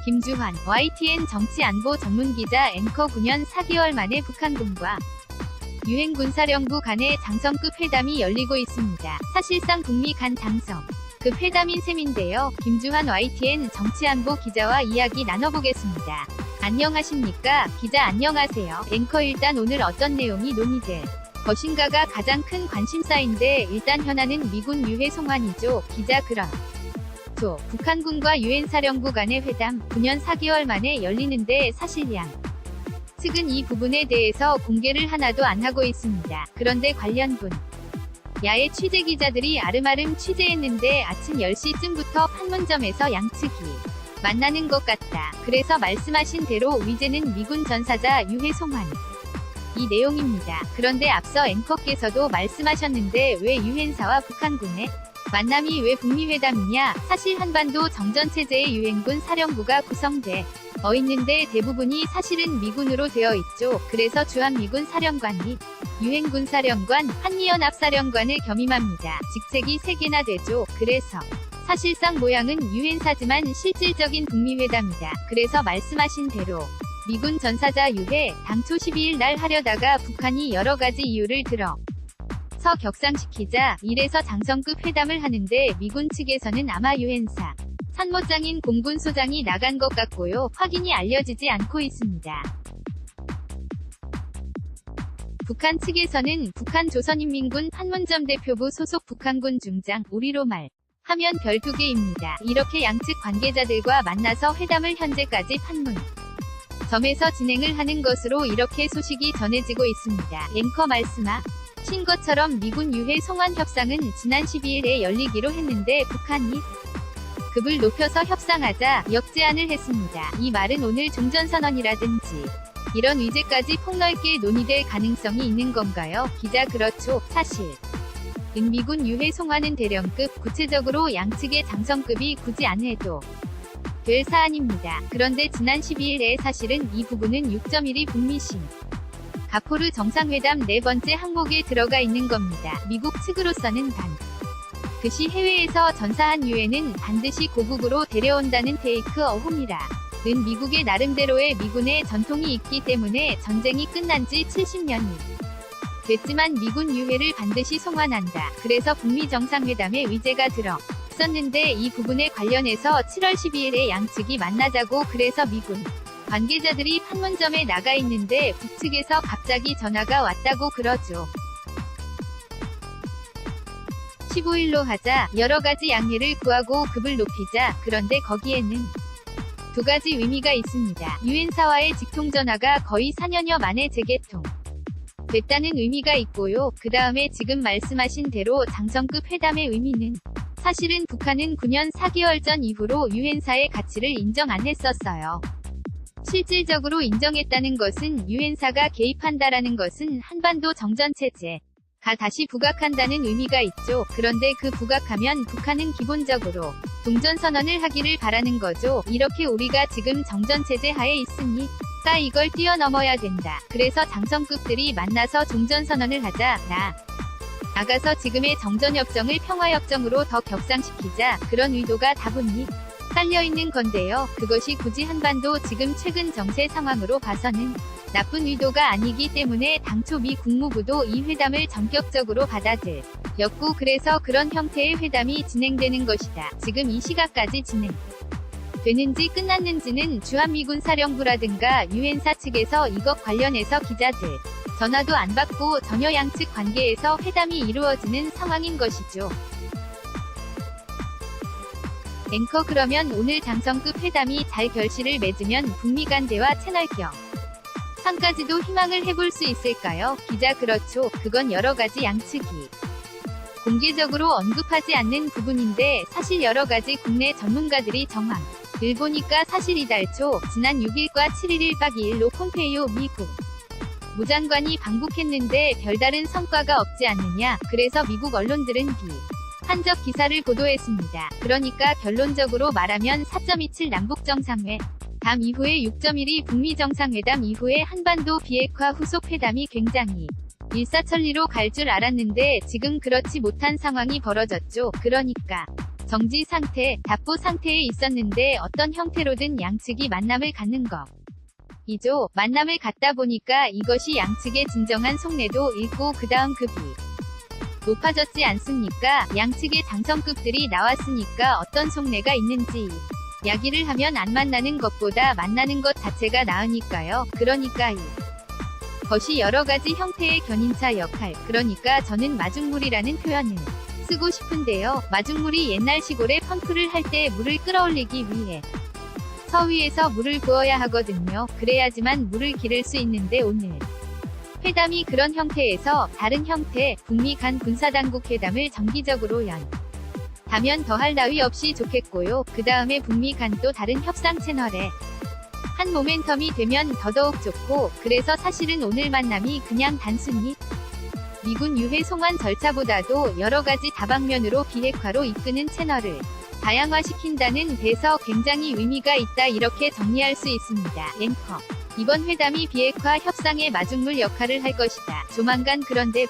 김주환, YTN 정치안보 전문기자 앵커 9년 4개월 만에 북한군과 유엔군사령부 간의 장성급 회담이 열리고 있습니다. 사실상 북미 간 장성급 회담인 셈인데요. 김주환 YTN 정치안보 기자와 이야기 나눠보겠습니다. 안녕하십니까? 기자 안녕하세요. 앵커 일단 오늘 어떤 내용이 논의될 것인가가 가장 큰 관심사인데 일단 현안은 미군 유해 송환이죠. 기자 그렇죠. 북한군과 유엔사령부 간의 회담 9년 4개월 만에 열리는데 사실 양 측은 이 부분에 대해서 공개를 하나도 안 하고 있습니다. 그런데 관련 분야의 취재기자들이 아름아름 취재했는데 아침 10시쯤부터 판문점에서 양측이 만나는 것 같다. 그래서 말씀하신 대로 위제는 미군 전사자 유해 송환 이 내용입니다. 그런데 앞서 앵커께서도 말씀하셨는데 왜 유엔사와 북한군의 만남이 왜 북미회담이냐? 사실 한반도 정전체제의 유엔군 사령부가 구성돼 있는데 대부분이 사실은 미군으로 되어 있죠. 그래서 주한미군 사령관 및 유엔군 사령관, 한미연합사령관을 겸임합니다. 직책이 3개나 되죠. 그래서 사실상 모양은 유엔사지만 실질적인 북미회담이다. 그래서 말씀하신 대로 미군 전사자 유해 당초 12일 날 하려다가 북한이 여러가지 이유를 들어서 격상시키자 이래서 장성급 회담을 하는데 미군 측에서는 아마 유엔사参谋장인 공군소장이 나간 것 같고요. 확인이 알려지지 않고 있습니다. 북한 측에서는 북한 조선인민군 판문점 대표부 소속 북한군 중장 우리로 말하면 별 2개입니다. 이렇게 양측 관계자들과 만나서 회담을 현재까지 판문점에서 진행을 하는 것으로 이렇게 소식이 전해지고 있습니다. 앵커 말씀하신 것처럼 미군 유해 송환 협상은 지난 12일에 열리기로 했는데 북한이 급을 높여서 협상하자 역제안을 했습니다. 이 말은 오늘 종전선언이라든지 이런 위제까지 폭넓게 논의될 가능성이 있는 건가요? 기자 그렇죠. 사실 미군 유해 송환은 대령급, 구체적으로 양측의 장성급이 굳이 안 해도 될 사안입니다. 그런데 지난 12일에 사실은 이 부분은 6.12 북미싱 가포르 정상회담 4번째 항목에 들어가 있는 겁니다. 미국 측으로서는 반드시 해외에서 전사한 유해는 반드시 고국으로 데려온다는 테이크 어홈이라는 미국의 나름대로의 미군의 전통이 있기 때문에 전쟁이 끝난 지 70년이 됐지만 미군 유해를 반드시 송환한다. 그래서 북미 정상회담에 위제가 들어섰는데 이 부분에 관련해서 7월 12일에 양측이 만나자고 그래서 미군 관계자들이 판문점에 나가 있는데 북측에서 갑자기 전화가 왔다고 그러죠. 15일로 하자, 여러가지 양해를 구하고 급을 높이자. 그런데 거기에는 2가지 의미가 있습니다. 유엔사와의 직통전화가 거의 4년여 만에 재개통 됐다는 의미가 있고요. 그 다음에 지금 말씀하신 대로 장성급 회담의 의미는 사실은 북한은 9년 4개월 전 이후로 유엔사의 가치를 인정 안 했었어요. 실질적으로 인정했다는 것은 유엔사가 개입한다라는 것은 한반도 정전체제가 다시 부각한다는 의미가 있죠. 그런데 그 부각하면 북한은 기본적으로 종전선언을 하기를 바라는 거죠. 이렇게 우리가 지금 정전체제 하에 있으니까 이걸 뛰어넘어야 된다. 그래서 장성급들이 만나서 종전선언을 하자. 나가서 지금의 정전협정을 평화협정으로 더 격상시키자. 그런 의도가 다분히 깔려있는 건데요. 그것이 굳이 한반도 지금 최근 정세 상황으로 봐서는 나쁜 의도가 아니기 때문에 당초 미 국무부도 이 회담을 전격적으로 받아들였고 그래서 그런 형태의 회담이 진행되는 것이다. 지금 이 시각까지 진행되는지 끝났는지는 주한미군 사령부라든가 유엔사 측에서 이것 관련해서 기자들 전화도 안 받고 전혀 양측 관계에서 회담이 이루어지는 상황인 것이죠. 앵커 그러면 오늘 장성급 회담이 잘 결실을 맺으면 북미 간 대화 채널경 상까지도 희망을 해볼 수 있을까요? 기자 그렇죠. 그건 여러가지 양측이 공개적으로 언급하지 않는 부분인데 사실 여러가지 국내 전문가들이 정황을 보니까 사실 이달 초 지난 6일과 7일 1박 2일로 폼페이오 미국 무장관이 방북했는데 별다른 성과가 없지 않느냐. 그래서 미국 언론들은 한적 기사를 보도했습니다. 그러니까 결론적으로 말하면 4.27 남북정상회 담 이후에 6.12 북미 정상회담 이후에 한반도 비핵화 후속 회담이 굉장히 일사천리로 갈 줄 알았는데 지금 그렇지 못한 상황이 벌어졌죠. 그러니까 정지 상태, 답보 상태에 있었는데 어떤 형태로든 양측이 만남을 갖는 것. 이죠. 만남을 갖다 보니까 이것이 양측의 진정한 속내도 읽고 그 다음 급이 높아졌지 않습니까? 양측의 장성급들이 나왔으니까 어떤 속내가 있는지 이야기를 하면 안 만나는 것보다 만나는 것 자체가 나으니까요. 그러니까 이 것이 여러가지 형태의 견인차 역할, 그러니까 저는 마중물이라는 표현을 쓰고 싶은데요. 마중물이 옛날 시골에 펌프를 할 때 물을 끌어올리기 위해 서위에서 물을 부어야 하거든요. 그래야지만 물을 기를 수 있는데 오늘 회담이 그런 형태에서 다른 형태, 북미 간 군사당국 회담을 정기적으로 다면 더할 나위 없이 좋겠고요. 그 다음에 북미 간 또 다른 협상 채널에 한 모멘텀이 되면 더더욱 좋고, 그래서 사실은 오늘 만남이 그냥 단순히 미군 유해 송환 절차보다도 여러가지 다방면으로 비핵화로 이끄는 채널을 다양화시킨다는 데서 굉장히 의미가 있다, 이렇게 정리할 수 있습니다. 앵커. 이번 회담이 비핵화 협상의 마중물 역할을 할 것이다. 조만간. 그런데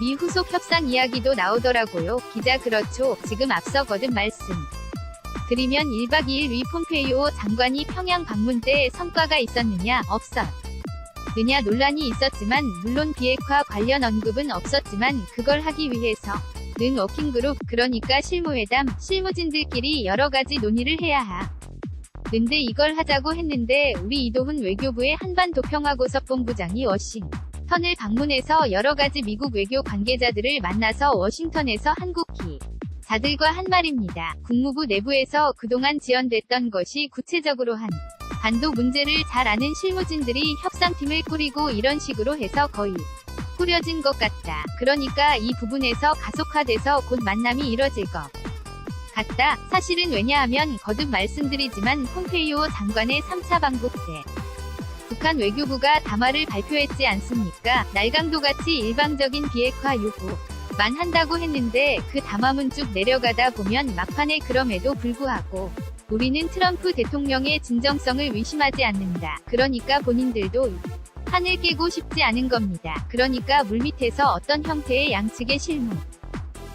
미 후속 협상 이야기도 나오더라고요. 기자. 그렇죠. 지금 앞서 거듭 말씀 드리면 1박 2일 위 폼페이오 장관이 평양 방문 때 성과가 있었느냐, 없었느냐 논란이 있었지만, 물론 비핵화 관련 언급은 없었지만 그걸 하기 위해서 는 워킹그룹, 그러니까 실무회담, 실무진들끼리 여러가지 논의를 해야 하는데 이걸 하자고 했는데 우리 이도훈 외교부의 한반도 평화고섭본부장이 워싱턴을 방문해서 여러가지 미국 외교 관계자들을 만나서 워싱턴에서 한국 기자들과 한 말입니다. 국무부 내부에서 그동안 지연됐던 것이 구체적으로 한반도 문제를 잘 아는 실무진들이 협상팀을 꾸리고 이런 식으로 해서 거의 꾸려진 것 같다. 그러니까 이 부분에서 가속화돼서 곧 만남이 이뤄질 것 같다. 사실은 왜냐하면 거듭 말씀드리지만 폼페이오 장관의 3차 방북 때 북한 외교부가 담화를 발표했지 않습니까? 날강도같이 일방적인 비핵화 요구만 한다고 했는데 그 담화문 쭉 내려가다 보면 막판에 그럼에도 불구하고 우리는 트럼프 대통령의 진정성을 의심하지 않는다. 그러니까 본인들도 판을 깨고 싶지 않은 겁니다. 그러니까 물밑에서 어떤 형태의 양측의 실무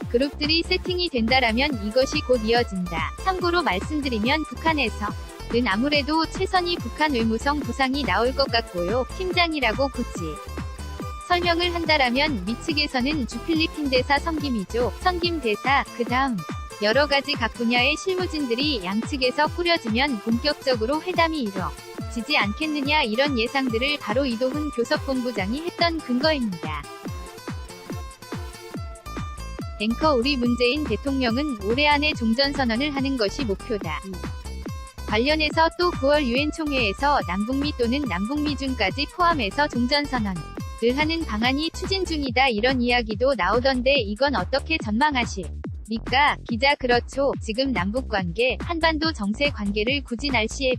그룹들이 세팅이 된다라면 이것이 곧 이어진다. 참고로 말씀드리면 북한에서는 아무래도 최선희 북한 외무성 부상이 나올 것 같고요. 팀장이라고 굳이 설명을 한다라면 미 측에서는 주필리핀 대사 섬김이죠. 섬김 대사, 그 다음 여러가지 각 분야의 실무진들이 양측에서 꾸려지면 본격적으로 회담이 이뤄지지 않겠느냐, 이런 예상들을 바로 이도훈 교섭본부장이 했던 근거입니다. 앵커. 우리 문재인 대통령은 올해 안에 종전선언을 하는 것이 목표다. 관련해서 또 9월 유엔 총회에서 남북미 또는 남북미중까지 포함해서 종전선언을 하는 방안이 추진 중이다, 이런 이야기도 나오던데 이건 어떻게 전망하십니까? 기자. 그렇죠. 지금 남북관계, 한반도 정세 관계를 굳이 날씨에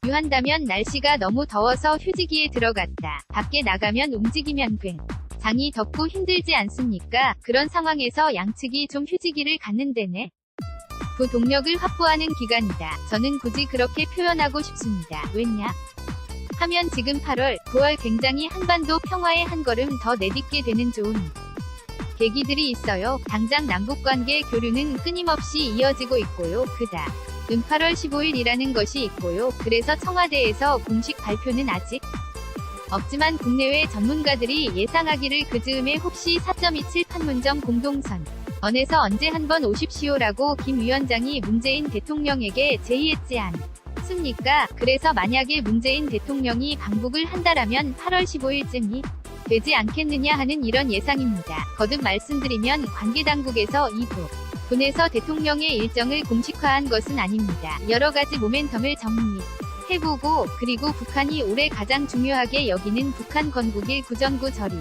비유한다면 날씨가 너무 더워서 휴지기에 들어갔다 밖에 나가면 움직이면 굉장히 덥고 힘들지 않습니까? 그런 상황에서 양측이 좀 휴지기를 갖는 데네 그 동력을 확보하는 기간이다. 저는 굳이 그렇게 표현하고 싶습니다. 왜냐 하면 지금 8월, 9월 굉장히 한반도 평화에 한 걸음 더 내딛게 되는 좋은 계기들이 있어요. 당장 남북관계 교류는 끊임없이 이어지고 있고요. 그다음 8월 15일이라는 것이 있고요. 그래서 청와대에서 공식 발표는 아직 없지만 국내외 전문가들이 예상하기를 그 즈음에 혹시 4.27 판문점 공동선 언에서 언제 한번 오십시오라고 김 위원장이 문재인 대통령에게 제의했지 않습니까? 그래서 만약에 문재인 대통령이 방북을 한다라면 8월 15일쯤이 되지 않겠느냐 하는 이런 예상입니다. 거듭 말씀드리면 관계당국에서 이 부분에서 대통령의 일정을 공식화한 것은 아닙니다. 여러가지 모멘텀을 정리해보고, 그리고 북한이 올해 가장 중요하게 여기는 북한 건국일 구정구 절이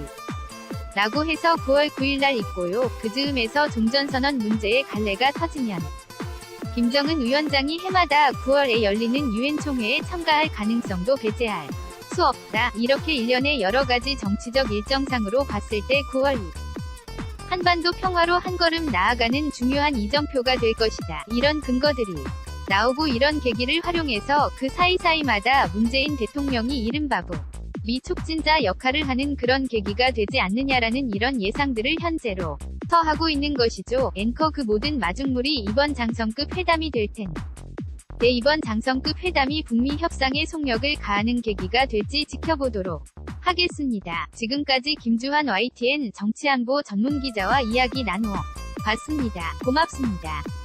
라고 해서 9월 9일날 있고요. 그 즈음에서 종전선언 문제의 갈래가 터지면 김정은 위원장이 해마다 9월에 열리는 유엔 총회에 참가할 가능성도 배제할 수 없다. 이렇게 일련의 여러가지 정치적 일정상으로 봤을 때 9월이 한반도 평화로 한 걸음 나아가는 중요한 이정표가 될 것이다. 이런 근거들이 나오고 이런 계기를 활용해서 그 사이사이마다 문재인 대통령이 이른바 미 촉진자 역할을 하는 그런 계기가 되지 않느냐라는 이런 예상들을 현재로 더 하고 있는 것이죠. 앵커 그 모든 마중물이 이번 장성급 회담이 될 텐데 이번 장성급 회담이 북미 협상에 속력을 가하는 계기가 될지 지켜보도록 하겠습니다. 지금까지 김주환 YTN 정치안보 전문기자와 이야기 나누어 봤습니다. 고맙습니다.